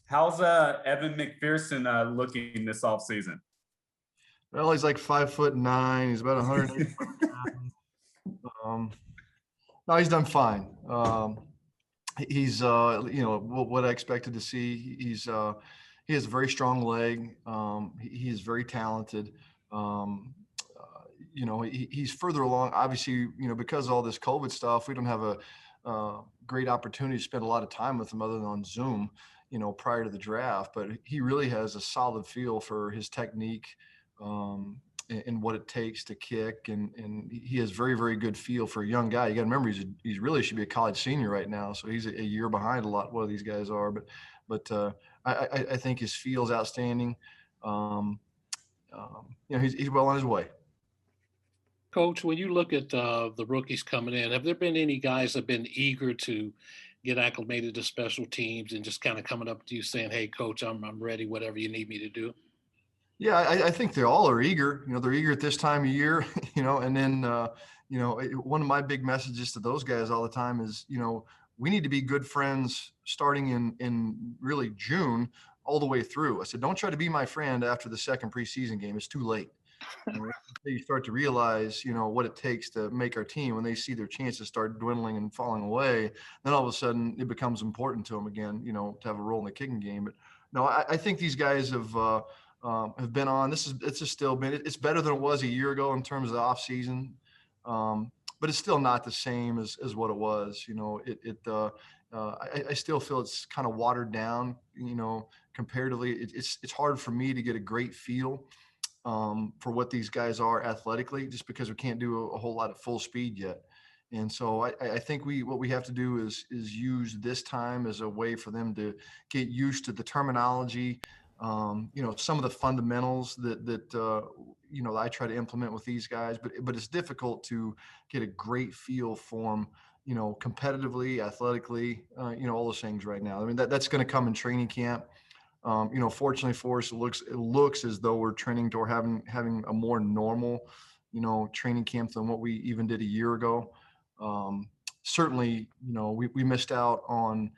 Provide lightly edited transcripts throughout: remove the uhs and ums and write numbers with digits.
How's Evan McPherson looking this offseason? Well, he's like 5'9". He's about 180 pounds. No, he's done fine. He's what I expected to see. He has a very strong leg. He is very talented. He's further along. Obviously, because of all this COVID stuff, we don't have a great opportunity to spend a lot of time with him other than on Zoom, prior to the draft. But he really has a solid feel for his technique, and what it takes to kick, and he has very, very good feel for a young guy. You got to remember he's really should be a college senior right now, so he's a year behind a lot of these guys are. But I think his feel's outstanding. He's well on his way. Coach, when you look at the rookies coming in, have there been any guys that have been eager to get acclimated to special teams and just kind of coming up to you saying, "Hey, Coach, I'm ready. Whatever you need me to do"? Yeah, I think they all are eager. They're eager at this time of year. And then one of my big messages to those guys all the time is, we need to be good friends starting in really June all the way through. I said, don't try to be my friend after the second preseason game. It's too late. You start to realize, what it takes to make our team. When they see their chances start dwindling and falling away, then all of a sudden it becomes important to them again, to have a role in the kicking game. But no, I think these guys have been on. It's just still been. It's better than it was a year ago in terms of the off season, but it's still not the same as what it was. I still feel it's kind of watered down. Comparatively, it's hard for me to get a great feel for what these guys are athletically, just because we can't do a whole lot of full speed yet. And so I think what we have to do is use this time as a way for them to get used to the terminology. Some of the fundamentals that I try to implement with these guys, but it's difficult to get a great feel for them, competitively, athletically, all those things right now. I mean, that's going to come in training camp. Fortunately for us, it looks as though we're trending toward having a more normal, training camp than what we even did a year ago. Certainly, we missed out on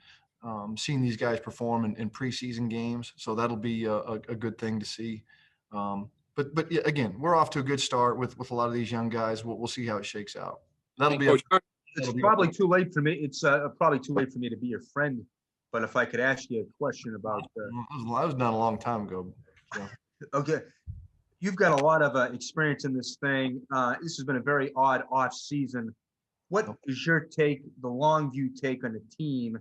seeing these guys perform in preseason games, so that'll be a good thing to see. But yeah, again, we're off to a good start with a lot of these young guys. We'll see how it shakes out. It's probably too late for me. It's probably too late for me to be your friend. But if I could ask you a question about, I was done a long time ago. So. Okay, you've got a lot of experience in this thing. This has been a very odd off season. What is your take, the long view take on the team?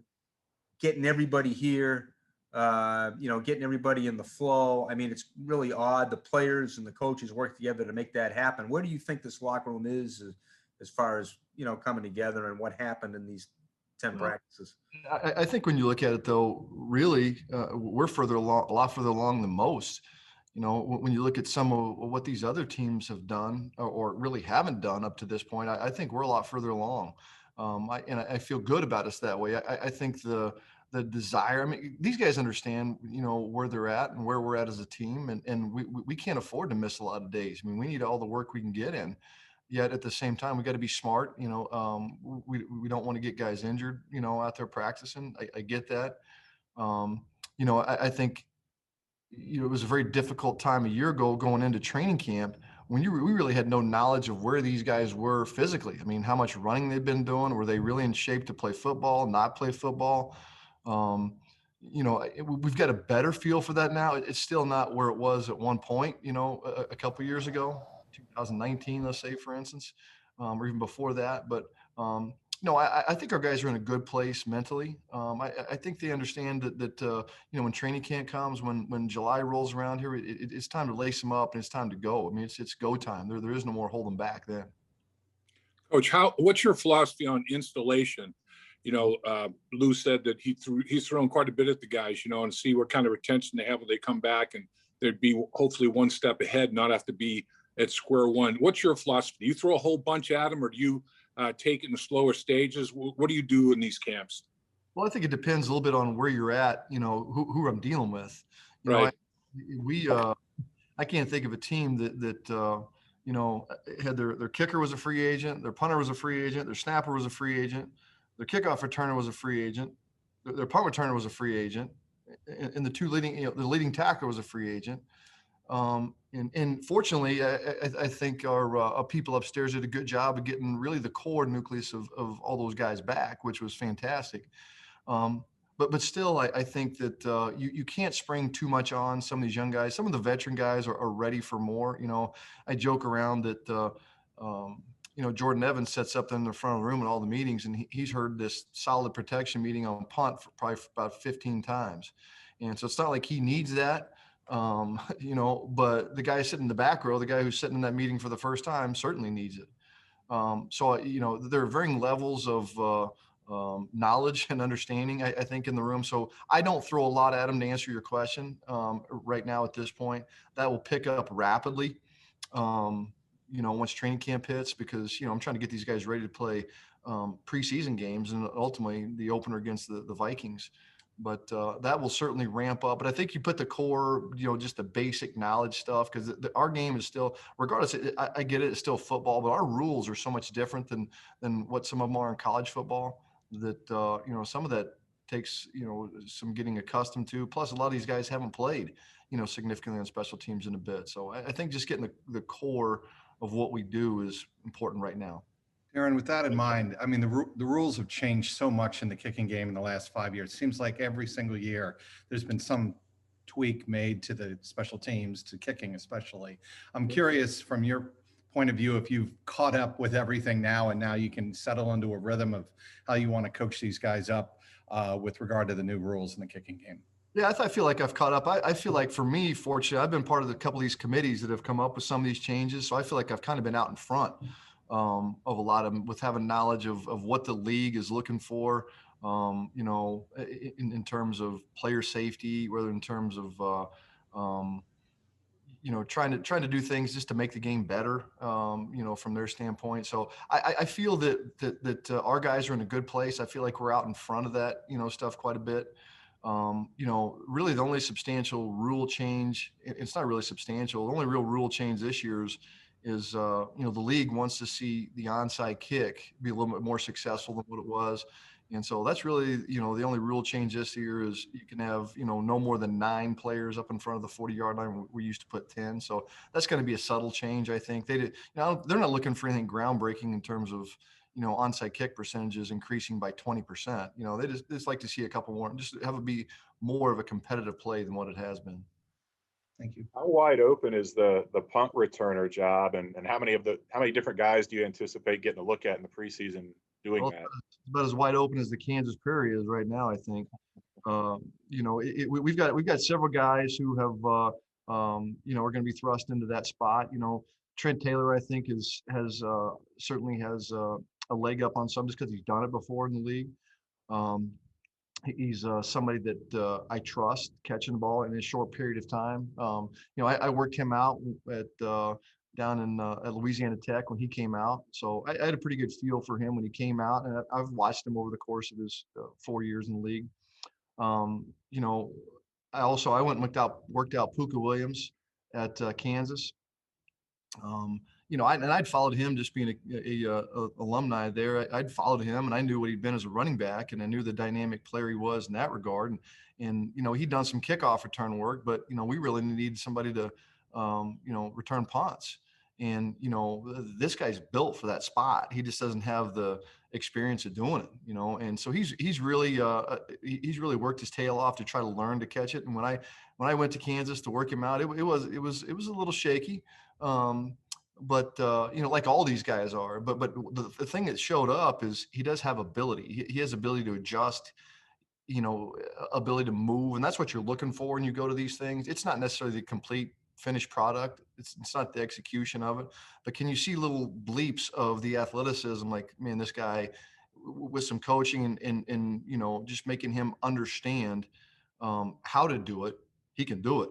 Getting everybody here, getting everybody in the flow. I mean, it's really odd. The players and the coaches work together to make that happen. Where do you think this locker room is as far as, coming together and what happened in these 10 practices? I think when you look at it, though, really, we're a lot further along than most. When you look at some of what these other teams have done or really haven't done up to this point, I think we're a lot further along. I feel good about us that way. I think the desire, I mean, these guys understand, where they're at and where we're at as a team. And we can't afford to miss a lot of days. I mean, we need all the work we can get in. Yet at the same time, we got to be smart. We don't want to get guys injured, out there practicing. I get that. I think, it was a very difficult time a year ago going into training camp when we really had no knowledge of where these guys were physically. I mean, how much running they've been doing. Were they really in shape to play football, not play football? We've got a better feel for that now. It's still not where it was at one point, a couple of years ago, 2019, let's say, for instance, or even before that. But I think our guys are in a good place mentally. I think they understand that when training camp comes, when July rolls around here, it's time to lace them up and it's time to go. I mean, it's go time. There is no more holding back then. Coach, what's your philosophy on installation? Lou said that he's thrown quite a bit at the guys, and see what kind of retention they have when they come back, and there'd be hopefully one step ahead, not have to be at square one. What's your philosophy? Do you throw a whole bunch at them, or do you take it in slower stages? What do you do in these camps? Well, I think it depends a little bit on where you're at, who I'm dealing with. Right. I can't think of a team that had their kicker was a free agent, their punter was a free agent, their snapper was a free agent, their kickoff returner was a free agent, their punt returner was a free agent, and the two leading, the leading tackler was a free agent. And fortunately, I think our people upstairs did a good job of getting really the core nucleus of all those guys back, which was fantastic. But still, I think that you can't spring too much on some of these young guys. Some of the veteran guys are ready for more. I joke around that, Jordan Evans sits up in the front of the room at all the meetings, and he's heard this solid protection meeting on punt for probably about 15 times. And so it's not like he needs that. But the guy sitting in the back row, the guy who's sitting in that meeting for the first time, certainly needs it. There are varying levels of knowledge and understanding, I think, in the room. So I don't throw a lot at him to answer your question right now at this point. That will pick up rapidly, once training camp hits, because, I'm trying to get these guys ready to play preseason games and ultimately the opener against the Vikings. But that will certainly ramp up. But I think you put the core, just the basic knowledge stuff, because our game is still, regardless, I get it, it's still football, but our rules are so much different than what some of them are in college football that, some of that takes, some getting accustomed to. Plus, a lot of these guys haven't played, significantly on special teams in a bit. So I think just getting the core of what we do is important right now. Darrin, with that in mind, I mean, the rules have changed so much in the kicking game in the last 5 years. It seems like every single year there's been some tweak made to the special teams, to kicking especially. I'm curious from your point of view if you've caught up with everything now, and now you can settle into a rhythm of how you want to coach these guys up with regard to the new rules in the kicking game. Yeah, I feel like I've caught up. I feel like, for me, fortunately, I've been part of a couple of these committees that have come up with some of these changes. So I feel like I've kind of been out in front of a lot of them, with having knowledge of what the league is looking for, in terms of player safety, whether in terms of, trying to do things just to make the game better, from their standpoint. So I feel that our guys are in a good place. I feel like we're out in front of that, stuff quite a bit. Really the only substantial rule change, it's not really substantial. The only real rule change this year is the league wants to see the onside kick be a little bit more successful than what it was. And so that's really, the only rule change this year is you can have, no more than 9 players up in front of the 40-yard line. We used to put 10. So that's going to be a subtle change, I think. They're not looking for anything groundbreaking in terms of, onside kick percentages increasing by 20%. They just like to see a couple more, just have it be more of a competitive play than what it has been. Thank you. How wide open is the punt returner job, and how many different guys do you anticipate getting a look at in the preseason doing that? It's about as wide open as the Kansas Prairie is right now, I think. We've got several guys who have are going to be thrust into that spot. Trent Taylor, I think, certainly has a leg up on some, just because he's done it before in the league. He's somebody that I trust catching the ball in a short period of time. I worked him out down in at Louisiana Tech when he came out. So I had a pretty good feel for him when he came out, and I've watched him over the course of his 4 years in the league. I went and worked out Pooka Williams at Kansas. I'd followed him, just being a alumni there. I'd followed him, and I knew what he'd been as a running back, and I knew the dynamic player he was in that regard. And he'd done some kickoff return work, but we really needed somebody to return punts. And this guy's built for that spot. He just doesn't have the experience of doing it. And so he's really worked his tail off to try to learn to catch it. And when I went to Kansas to work him out, it was a little shaky. But like all these guys are, but the thing that showed up is he does have ability. He has ability to adjust, ability to move. And that's what you're looking for when you go to these things. It's not necessarily the complete finished product. It's not the execution of it, but can you see little bleeps of the athleticism? Like, man, this guy, with some coaching and just making him understand how to do it, he can do it.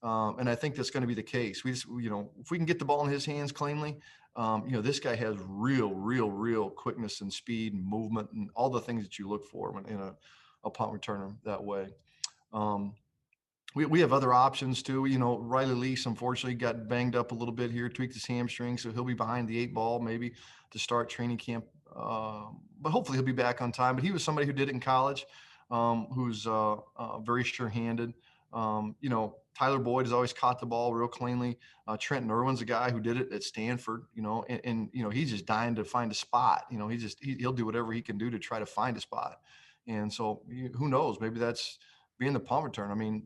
And I think that's going to be the case. If we can get the ball in his hands cleanly, this guy has real quickness and speed and movement and all the things that you look for in a punt returner that way. We have other options too. Riley Lease, unfortunately, got banged up a little bit here, tweaked his hamstring, so he'll be behind the 8 ball maybe to start training camp. But hopefully he'll be back on time. But he was somebody who did it in college. who's very sure-handed. You know, Tyler Boyd has always caught the ball real cleanly. Trenton Irwin's a guy who did it at Stanford, you know, and you know, he's just dying to find a spot. You know, he'll do whatever he can do to try to find a spot. And so who knows, maybe that's being the punt return. I mean,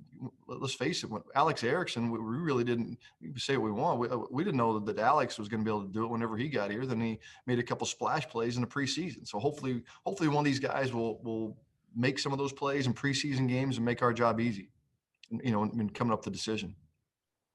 let's face it, when Alex Erickson, we really didn't say what we want. We didn't know that Alex was going to be able to do it whenever he got here. Then he made a couple splash plays in the preseason. So hopefully one of these guys will make some of those plays in preseason games and make our job easy, you know, in coming up the decision.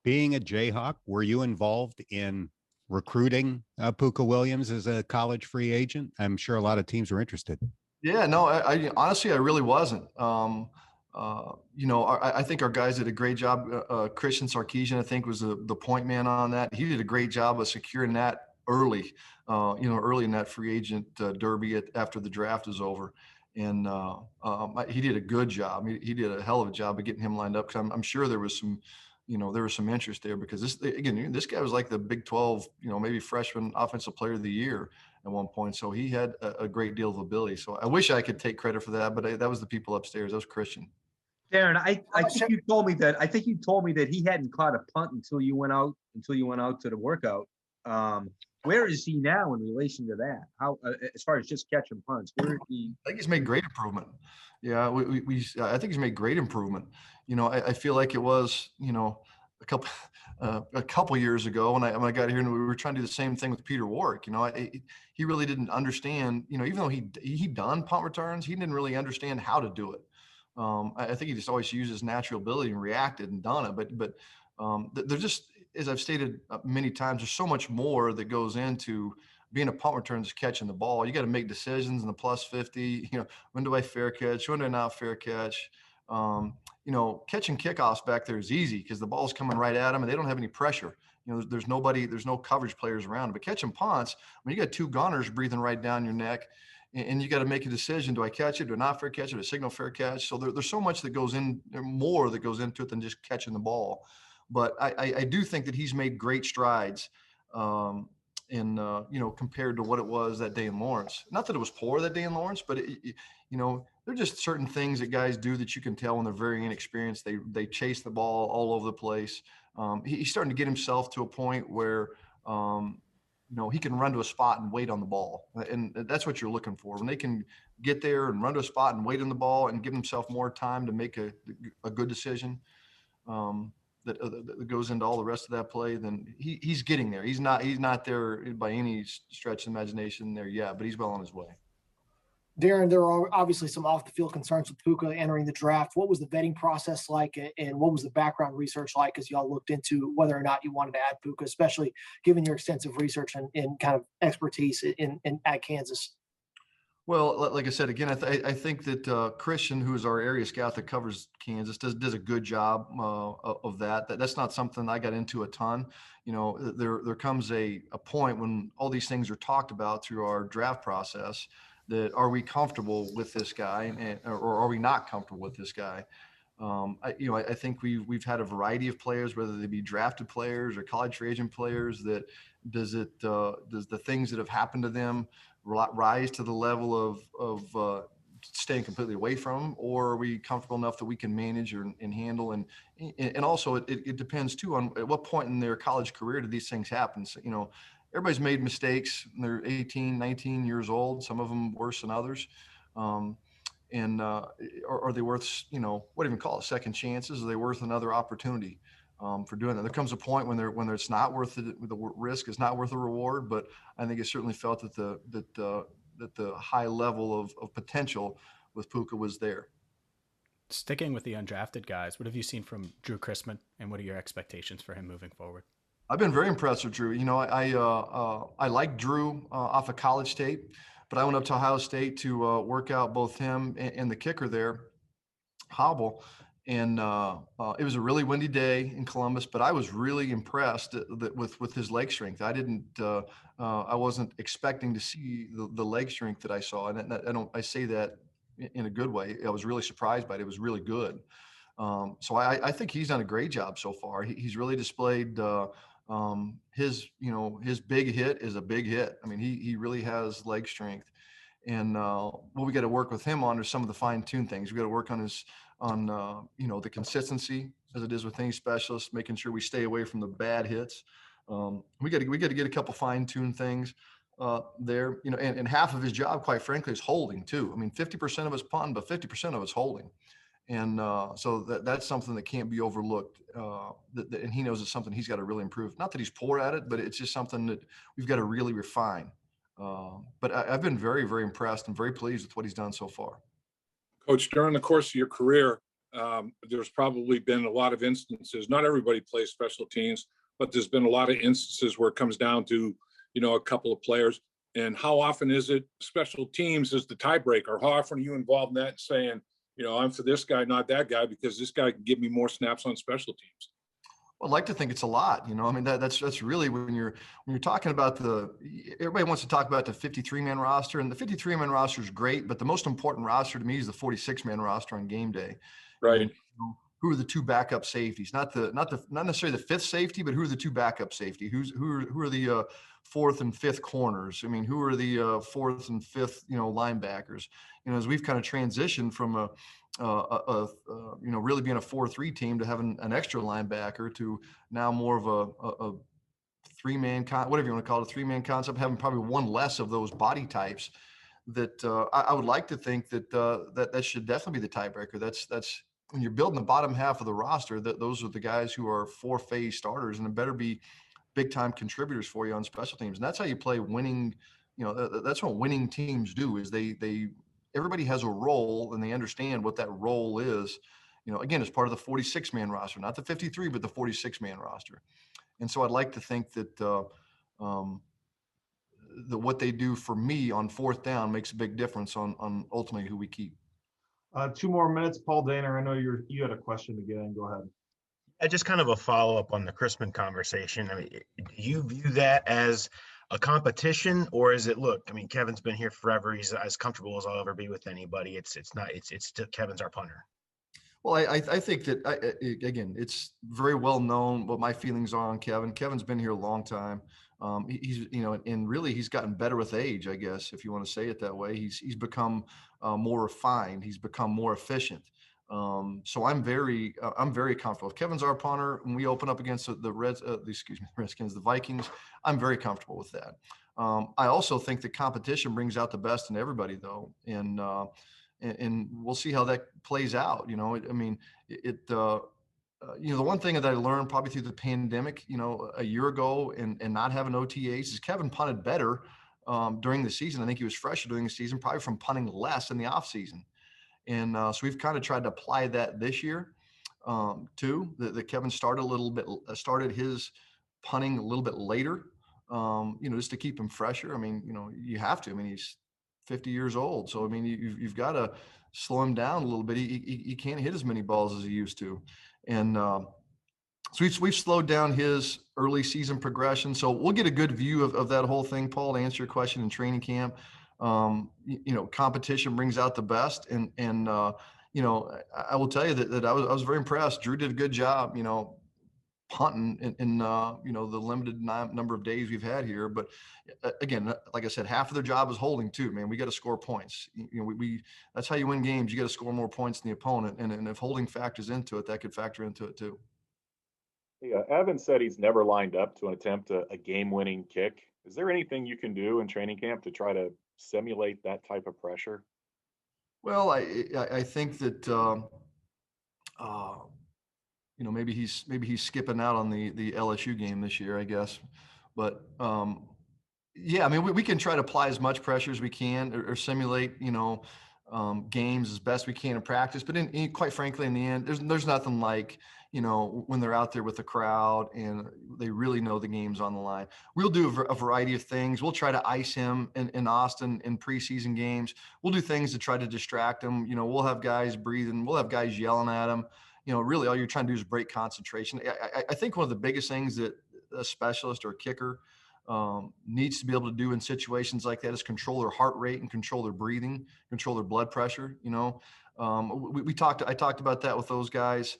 Being a Jayhawk, were you involved in recruiting Pooka Williams as a college free agent? I'm sure a lot of teams were interested. Yeah, no, I honestly, I really wasn't. You know, I think our guys did a great job. Christian Sarkisian, I think, was the point man on that. He did a great job of securing that early, you know, early in that free agent derby after the draft was over. And he did a good job. He did a hell of a job of getting him lined up, because I'm sure there was some, you know, there was some interest there, because this guy was like the Big 12, you know, maybe freshman offensive player of the year at one point. So he had a great deal of ability. So I wish I could take credit for that, but that was the people upstairs. That was Christian. Darrin, I think you told me that he hadn't caught a punt until you went out to the workout. Where is he now in relation to that? How, as far as just catching punts, where is he? I think he's made great improvement. Yeah, I think he's made great improvement. You know, I feel like it was, you know, a couple years ago when I got here, and we were trying to do the same thing with Peter Warwick. You know, he really didn't understand. You know, even though he done punt returns, he didn't really understand how to do it. I think he just always used his natural ability and reacted and done it. But there's just, as I've stated many times, there's so much more that goes into being a punt return, is catching the ball. You got to make decisions in the plus 50. You know, when do I fair catch? When do I not fair catch? You know, catching kickoffs back there is easy because the ball's coming right at them and they don't have any pressure. You know, there's no coverage players around. But catching punts, when you got two gunners breathing right down your neck, and you got to make a decision: do I catch it? Do I not fair catch it? Do I signal fair catch? So there's so much that goes in, more that goes into it than just catching the ball. But I do think that he's made great strides, you know, compared to what it was that day in Lawrence. Not that it was poor that day in Lawrence, but you know, there are just certain things that guys do that you can tell when they're very inexperienced. They chase the ball all over the place. He's starting to get himself to a point where, you know, he can run to a spot and wait on the ball. And that's what you're looking for. When they can get there and run to a spot and wait on the ball and give themselves more time to make a good decision, that goes into all the rest of that play, then he's getting there. He's not there by any stretch of imagination there yet, but he's well on his way. Darrin, there are obviously some off the field concerns with Pooka entering the draft. What was the vetting process like, and what was the background research like as y'all looked into whether or not you wanted to add Pooka, especially given your extensive research and kind of expertise at Kansas? Well, like I said, again, I think that Christian, who is our area scout that covers Kansas, does a good job of that. That's not something I got into a ton. You know, there comes a point when all these things are talked about through our draft process. That are we comfortable with this guy, or are we not comfortable with this guy? I think we've had a variety of players, whether they be drafted players or college free agent players. That does the things that have happened to them rise to the level of staying completely away from them, or are we comfortable enough that we can manage and handle? And also it depends too on at what point in their college career do these things happen. So, you know, everybody's made mistakes. They're 18, 19 years old, some of them worse than others. Are they worth, you know, what do you even call it, second chances? Are they worth another opportunity for doing that? There comes a point when it's not worth it, the risk is not worth the reward. But I think it certainly felt that the high level of potential with Pooka was there. Sticking with the undrafted guys, what have you seen from Drue Chrisman, and what are your expectations for him moving forward? I've been very impressed with Drue. You know, I like Drue off of college tape, but I went up to Ohio State to work out both him and the kicker there, Hobble. And it was a really windy day in Columbus, but I was really impressed with his leg strength. I wasn't expecting to see the leg strength that I saw. And I say that in a good way. I was really surprised by it. It was really good. So I think he's done a great job so far. He's really displayed his big hit is a big hit. I mean, he really has leg strength. And what we got to work with him on are some of the fine-tuned things. We got to work on the consistency as it is with any specialist, making sure we stay away from the bad hits. We got to get a couple fine-tuned things there, and half of his job, quite frankly, is holding too. I mean, 50% of us punting, but 50% of us holding. And so that's something that can't be overlooked. And he knows it's something he's got to really improve. Not that he's poor at it, but it's just something that we've got to really refine. But I've been very, very impressed and very pleased with what he's done so far. Coach, during the course of your career, there's probably been a lot of instances, not everybody plays special teams, but there's been a lot of instances where it comes down to, a couple of players. And how often is it special teams is the tiebreaker? How often are you involved in that, saying, I'm for this guy, not that guy, because this guy can give me more snaps on special teams? Well, I'd like to think it's a lot, I mean, that's really when you're talking about everybody wants to talk about the 53-man roster, and the 53-man roster is great, but the most important roster to me is the 46-man roster on game day. Right. Who are the two backup safeties? Not necessarily the fifth safety, but who are the two backup safety? Who are the fourth and fifth corners? I mean, who are the fourth and fifth, linebackers? As we've kind of transitioned from really being a 4-3 team to having an extra linebacker to now more of a three-man, whatever you want to call it, a three-man concept, having probably one less of those body types. That I would like to think that should definitely be the tiebreaker. That's when you're building the bottom half of the roster, that those are the guys who are four-phase starters, and it better be big-time contributors for you on special teams. And that's how you play winning. That's what winning teams do. Is everybody has a role, and they understand what that role is. Again, it's part of the 46-man roster, not the 53, but the 46-man roster. And so I'd like to think that what they do for me on fourth down makes a big difference on ultimately who we keep. 2 more minutes. Paul Dana, I know you had a question to get in. Go ahead. Just kind of a follow-up on the Chrisman conversation. I mean, do you view that as a competition, or is it, look, I mean, Kevin's been here forever. He's as comfortable as I'll ever be with anybody. It's still Kevin's our punter. Well, I think that, again, it's very well known what my feelings are on Kevin. Kevin's been here a long time. He's, and really he's gotten better with age, I guess, if you want to say it that way. He's become more refined. He's become more efficient. So I'm very comfortable. If Kevin's our punter and we open up against the Redskins, the Vikings, I'm very comfortable with that. I also think the competition brings out the best in everybody, though, and we'll see how that plays out. The one thing that I learned probably through the pandemic, a year ago, and not having OTAs, is Kevin punted better during the season. I think he was fresher during the season, probably from punting less in the off season. And so we've kind of tried to apply that this year too. That Kevin started his punting a little bit later, just to keep him fresher. I mean, you have to. I mean, he's 50 years old, so I mean, you've got to slow him down a little bit. He can't hit as many balls as he used to, and so we've slowed down his early season progression. So we'll get a good view of that whole thing, Paul, to answer your question in training camp. Competition brings out the best. And I will tell you that I was very impressed. Drue did a good job, punting in the limited number of days we've had here. But again, like I said, half of their job is holding too, man. We got to score points. That's how you win games. You got to score more points than the opponent. And if holding factors into it, that could factor into it too. Yeah, Evan said he's never lined up to attempt a game-winning kick. Is there anything you can do in training camp to try to simulate that type of pressure? Well, I think that maybe he's skipping out on the LSU game this year, I guess. But yeah, I mean, we can try to apply as much pressure as we can or simulate games as best we can in practice. But quite frankly, in the end, there's nothing like when they're out there with the crowd and they really know the game's on the line. We'll do a variety of things. We'll try to ice him in Austin in preseason games. We'll do things to try to distract him. We'll have guys breathing. We'll have guys yelling at him. Really all you're trying to do is break concentration. I think one of the biggest things that a specialist or a kicker needs to be able to do in situations like that is control their heart rate and control their breathing, control their blood pressure. I talked about that with those guys.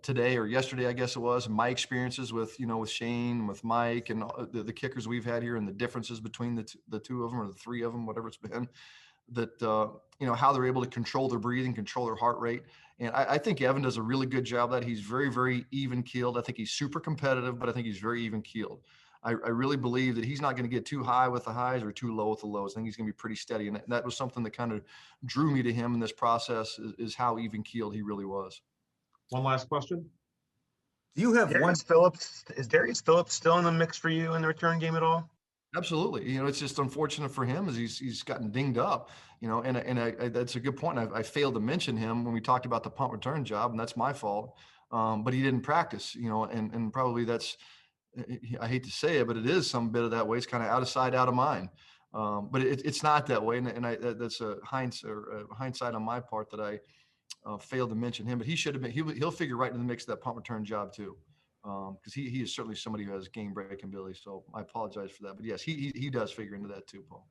today or yesterday, I guess it was, my experiences with, with Shane, with Mike, and the kickers we've had here, and the differences between the two of them or the three of them, whatever it's been, that, how they're able to control their breathing, control their heart rate. And I think Evan does a really good job of that. He's very, very even keeled. I think he's super competitive, but I think he's very even keeled. I really believe that he's not going to get too high with the highs or too low with the lows. I think he's going to be pretty steady. And that was something that kind of drew me to him in this process, is how even keeled he really was. One last question. Do you have one? Is Darius Phillips still in the mix for you in the return game at all? Absolutely. It's just unfortunate for him as he's gotten dinged up, and that's a good point. I failed to mention him when we talked about the punt return job, and that's my fault. But he didn't practice, and probably that's, I hate to say it, but it is some bit of that way. It's kind of out of sight, out of mind. But it's not that way. And that's a hindsight on my part that I failed to mention him, but he should have been, he'll figure right in the mix of that punt return job too. Because he is certainly somebody who has game breaking ability. So I apologize for that. But yes, he does figure into that too, Paul.